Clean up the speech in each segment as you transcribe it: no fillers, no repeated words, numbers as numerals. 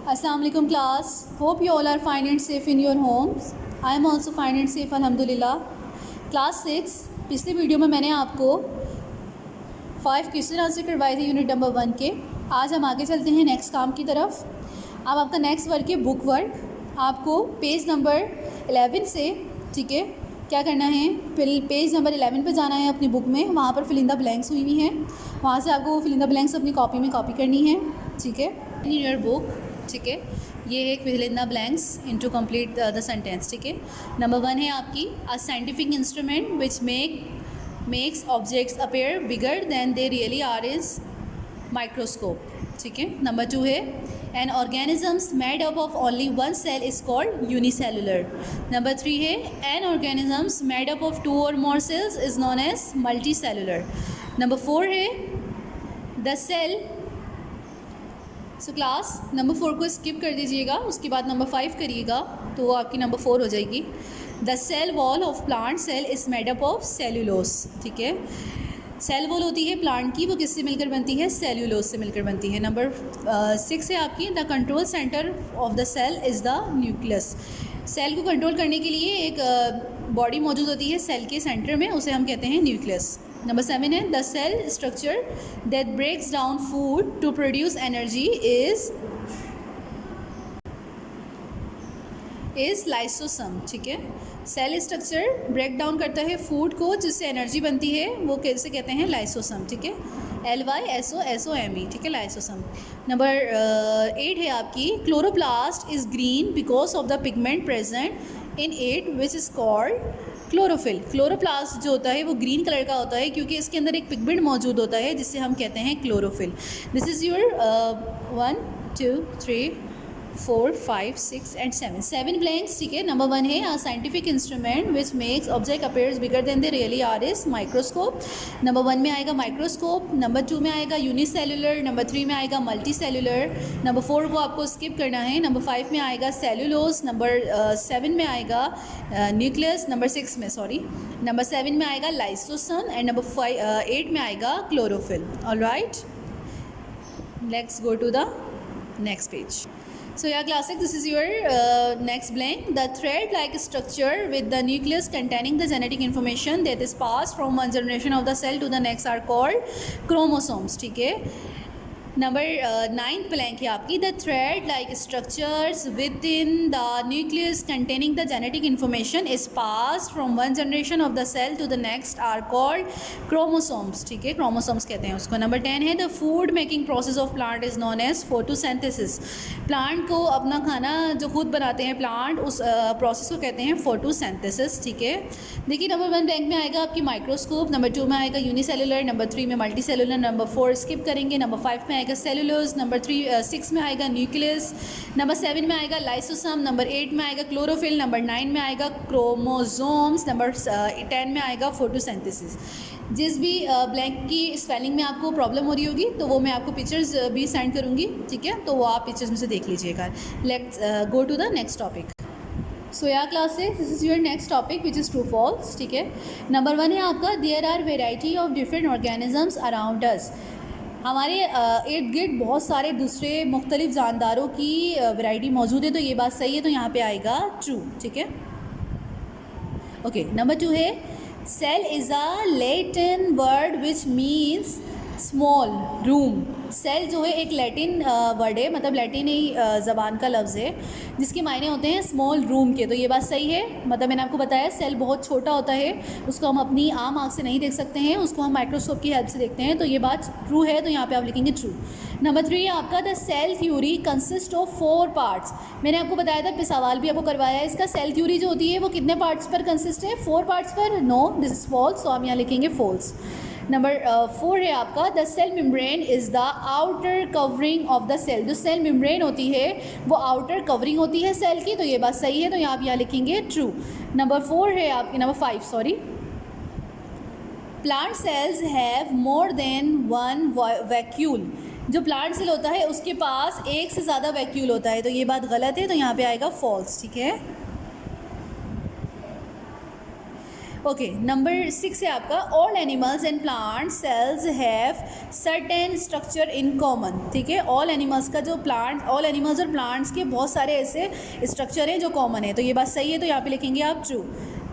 Assalamu alaikum class. Hope you all are fine and safe in your homes. I am also fine and safe alhamdulillah. Class 6 पिछली video में मैंने आपको 5 question answer करवाए थे unit number 1 के। आज हम आगे चलते हैं नेक्स्ट काम की तरफ। अब आपका नेक्स्ट वर्क है बुक वर्क। आपको पेज नंबर 11 से, ठीक है, क्या करना है, पेज नंबर 11 पे जाना है अपनी बुक में। वहाँ पर फिल इन द ब्लैंक्स हुई हुई हैं, वहाँ से आपको फिल इन द ब्लैंक्स अपनी कॉपी में कॉपी करनी है, ठीक है, इन योर बुक। ठीक है, ये है fill in the blanks into complete the sentence. ठीक है, नंबर 1 है आपकी a scientific instrument which makes objects appear bigger than they really are is microscope. ठीक है, नंबर 2 है an organisms made up of only one cell is called unicellular. Number 3 है an organisms made up of 2 or more cells is known as multi cellular. Number 4 है the cell. So class number 4 को skip कर दीजिएगा, उसके बाद number 5 करिएगा तो वो आपकी नंबर 4 हो जाएगी। The cell wall of plant cell is made up of cellulose. ठीक है, सेल वॉल होती है प्लांट की, वो किससे मिलकर बनती है, सेल्यूलोस से मिलकर बनती है। नंबर 6 है आपकी the control centre of the cell is the nucleus. Cell को कंट्रोल करने के लिए एक बॉडी मौजूद होती है सेल के सेंटर में, उसे हम कहते हैं न्यूक्लियस। नंबर 7 है the cell structure that breaks down food to produce energy is lysosome. ठीक है, सेल स्ट्रक्चर ब्रेक डाउन करता है फूड को जिससे एनर्जी बनती है, वो कैसे कहते हैं, लाइसोसम। ठीक है, LYSOSOME। ठीक है, लाइसोसम। नंबर 8 है आपकी chloroplast is green because of the pigment present in it which is called chlorophyll. Chloroplast जो होता है वो ग्रीन कलर का होता है क्योंकि इसके अंदर एक पिगमेंट मौजूद होता है जिससे हम कहते हैं chlorophyll. This is your 1 2 3 4 5 6 and 7 blanks. ठीक है, नंबर 1 है a scientific instrument which makes object appears bigger than they really are is microscope. Number 1 में आएगा माइक्रोस्कोप, नंबर 2 में आएगा यूनिसेलुलर, नंबर 3 में आएगा मल्टी सेलुलर, नंबर 4 को आपको स्किप करना है, नंबर 5 में आएगा सेलुलोस, नंबर 7 में आएगा न्यूक्लियस, नंबर 6 में नंबर 7 में आएगा लाइसोसम एंड नंबर 8 में आएगा chlorophyll. Alright, let's go to the next page. So yeah classic, this is your next blank. The thread-like structure with the nucleus containing the genetic information that is passed from one generation of the cell to the next are called chromosomes. ठीक है, number 9 blank है आपकी the thread like structures with in the nucleus containing the genetic information is passed from one generation of the cell to the next are called chromosomes. ठीक है, chromosomes कहते हैं उसको। Number 10 है the food making process of plant is known as photosynthesis. Plant को अपना खाना जो खुद बनाते हैं प्लांट, उस प्रोसेस को कहते हैं फोटोसिंथेसिस। ठीक है, देखिए नंबर 1 ब्लैंक में आएगा आपकी माइक्रोस्कोप, नंबर 2 में आएगा यूनिसेलुलर, नंबर 3 में मल्टी सेलुलर, नंबर 4 स्किप करेंगे, नंबर 5 में सेलुलोज, नंबर 6 में आएगा न्यूक्लियस, नंबर 7 में आएगा लाइसोसम, नंबर 8 में आएगा क्लोरोफिल, नंबर 9 में आएगा क्रोमोसोम्स, नंबर 10 में आएगा फोटोसिंथेसिस। जिस भी ब्लैंक की स्पेलिंग में आपको प्रॉब्लम हो रही होगी तो वो मैं आपको पिक्चर्स भी सेंड करूँगी। ठीक है, तो वो आप पिक्चर्स में से देख लीजिएगा। Let's go to the next topic. So yeah class 6 this is your next topic which is true false. ठीक है, नंबर 1 है आपका there are variety of different organisms around us. हमारे इर्द गिर्द बहुत सारे दूसरे मुख्तलिफ जानदारों की वैरायटी मौजूद है, तो ये बात सही है, तो यहाँ पे आएगा ट्रू. ठीक है, ओके. नंबर 2 है cell is a Latin word which means small room. Cell जो है एक लैटिन वर्ड है, मतलब लैटिन ही ज़बान का लफ्ज़ है जिसके मायने होते हैं स्मॉल रूम के, तो ये बात सही है. मतलब मैंने आपको बताया सेल बहुत छोटा होता है, उसको हम अपनी आम आँख से नहीं देख सकते हैं, उसको हम माइक्रोस्कोप की हेल्प से देखते हैं, तो ये बात ट्रू है, तो यहाँ पे आप लिखेंगे ट्रू. नंबर 3 है आपका the cell theory consist of 4 parts. मैंने आपको बताया था, सवाल भी आपको करवाया है इसका, सेल थ्योरी जो होती है वो कितने पार्ट्स पर कंसिस्ट है, 4 पार्ट्स पर. नो, दिस इज़ फॉल्स, तो हम यहाँ लिखेंगे फॉल्स. नंबर 4 है आपका the cell membrane is the outer covering of the cell. जो सेल मेम्ब्रेन होती है वो आउटर कवरिंग होती है सेल की, तो ये बात सही है, तो आप यहाँ लिखेंगे ट्रू. नंबर 4 है आपकी, number 5 plant cells have more than one vacuole. जो प्लांट सेल होता है उसके पास एक से ज़्यादा वैक्यूल होता है, तो ये बात गलत है, तो यहाँ पे आएगा फॉल्स. ठीक है, ओके, नंबर 6 है आपका all animals and plant cells have certain structure in common. ठीक है, ऑल एनिमल्स का जो ऑल एनिमल्स और प्लांट्स के बहुत सारे ऐसे स्ट्रक्चर हैं जो कॉमन है, तो ये बात सही है, तो यहाँ पे लिखेंगे आप ट्रू।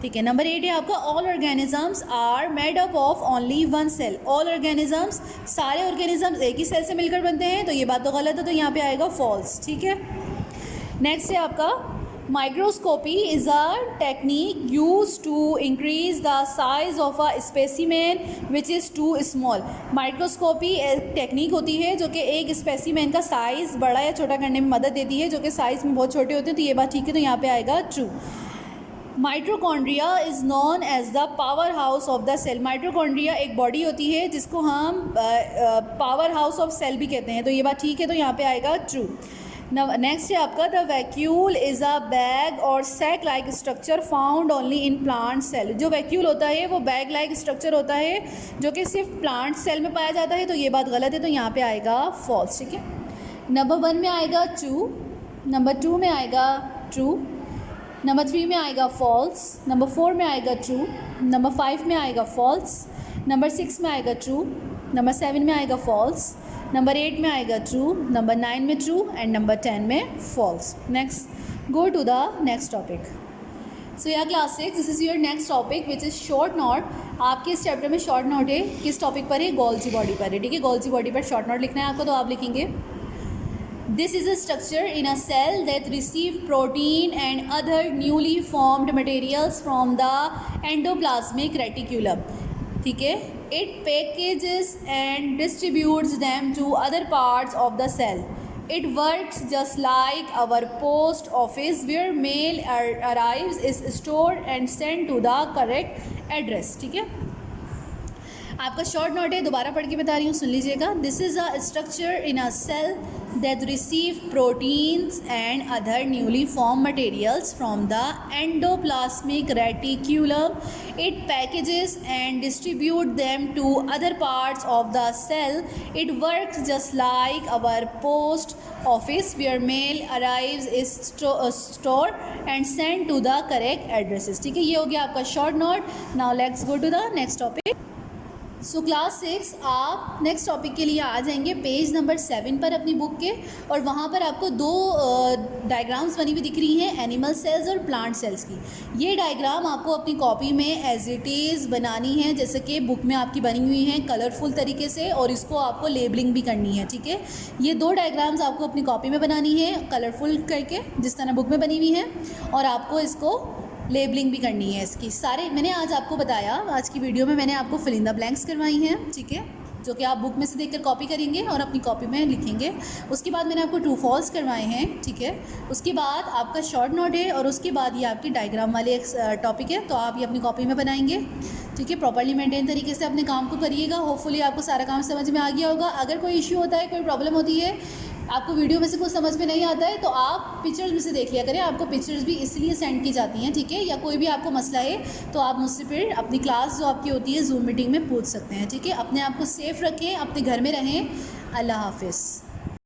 ठीक है, नंबर 8 है आपका all organisms are made up of only one cell. All organisms, सारे ऑर्गेनिजम्स एक ही सेल से मिलकर बनते हैं, तो ये बात तो गलत है, तो यहाँ पे आएगा फॉल्स। ठीक है, नेक्स्ट है आपका microscopy is a technique use to increase the size of a specimen which is too small. Microscopy एक टेक्निक होती है जो कि एक स्पेसिमेन का साइज़ बड़ा या छोटा करने में मदद देती है, जो कि साइज़ में बहुत छोटे होते हैं, तो ये बात ठीक है, तो यहाँ पे आएगा true. Mitochondria is known as the power house of the cell. Mitochondria एक बॉडी होती है जिसको हम पावर हाउस ऑफ सेल भी कहते हैं, तो ये बात ठीक है, तो यहाँ पे आएगा ट्रू। नेक्स्ट है आपका the vacuole is a bag or sac like structure found only in plant cell. जो वैक्यूल होता है वो बैग लाइक स्ट्रक्चर होता है जो कि सिर्फ प्लांट सेल में पाया जाता है, तो ये बात गलत है, तो यहाँ पे आएगा फॉल्स। ठीक है, नंबर 1 में आएगा ट्रू, नंबर 2 में आएगा ट्रू, नंबर 3 में आएगा फॉल्स, नंबर 4 में आएगा ट्रू, नंबर 5 में आएगा फॉल्स, नंबर 6 में आएगा ट्रू, नंबर 7 में आएगा फॉल्स, नंबर 8 में आएगा ट्रू, नंबर 9 में ट्रू एंड नंबर 10 में false. Next go to the next topic. So yeah class 6 this is your next topic which is short note. आपके इस चैप्टर में शॉर्ट नोट है, किस टॉपिक पर है? गोल्जी बॉडी पर है। ठीक है, गोल्जी बॉडी पर शॉर्ट नोट लिखना है आपको, तो आप लिखेंगे this is a structure in a cell that receive protein and other newly formed materials from the endoplasmic reticulum. ठीक है, it packages and distributes them to other parts of the cell. It works just like our post office where mail arrives is stored and sent to the correct address. ठीक है, आपका short note है, दोबारा पढ़ के बता रही हूँ, सुन लीजिएगा। This is a structure in a cell that receive proteins and other newly formed materials from the endoplasmic reticulum. It packages and distributes them to other parts of the cell. It works just like our post office where mail arrives is stored and sent to the correct addresses. ठीक है, ये हो गया आपका short note. Now let's go to the next topic. So class 6 आप next topic के लिए आ जाएंगे पेज नंबर 7 पर अपनी बुक के, और वहाँ पर आपको 2 डायग्राम्स बनी हुई दिख रही हैं, एनिमल सेल्स और प्लांट सेल्स की। ये डायग्राम आपको अपनी कॉपी में एज इट इज़ बनानी है, जैसे कि बुक में आपकी बनी हुई हैं कलरफुल तरीके से, और इसको आपको लेबलिंग भी करनी है। ठीक है, ये 2 डायग्राम्स आपको अपनी कॉपी में बनानी है कलरफुल करके, जिस तरह बुक में बनी हुई हैं, और आपको इसको लेबलिंग भी करनी है इसकी। सारे मैंने आज आपको बताया, आज की वीडियो में मैंने आपको फिल इन द ब्लैंक्स करवाई हैं। ठीक है, जो कि आप बुक में से देखकर कॉपी करेंगे और अपनी कॉपी में लिखेंगे। उसके बाद मैंने आपको ट्रू फॉल्स करवाए हैं। ठीक है, उसके बाद आपका शॉर्ट नोट है, और उसके बाद ये आपकी डायग्राम वाले एक टॉपिक है, तो आप ये अपनी कॉपी में बनाएंगे। ठीक है, प्रॉपर्ली मेंटेन तरीके से अपने काम को करिएगा। होपफुली आपको सारा काम समझ में आ गया होगा। अगर कोई इश्यू होता है, कोई प्रॉब्लम होती है, आपको वीडियो में से कुछ समझ में नहीं आता है, तो आप पिक्चर्स में से देख लिया करें। आपको पिक्चर्स भी इसलिए सेंड की जाती हैं। ठीक है, या कोई भी आपको मसला है तो आप मुझसे फिर अपनी क्लास जो आपकी होती है जूम मीटिंग में पूछ सकते हैं। ठीक है, अपने आप को सेफ़ रखें, अपने घर में रहें। अल्लाह हाफिज़।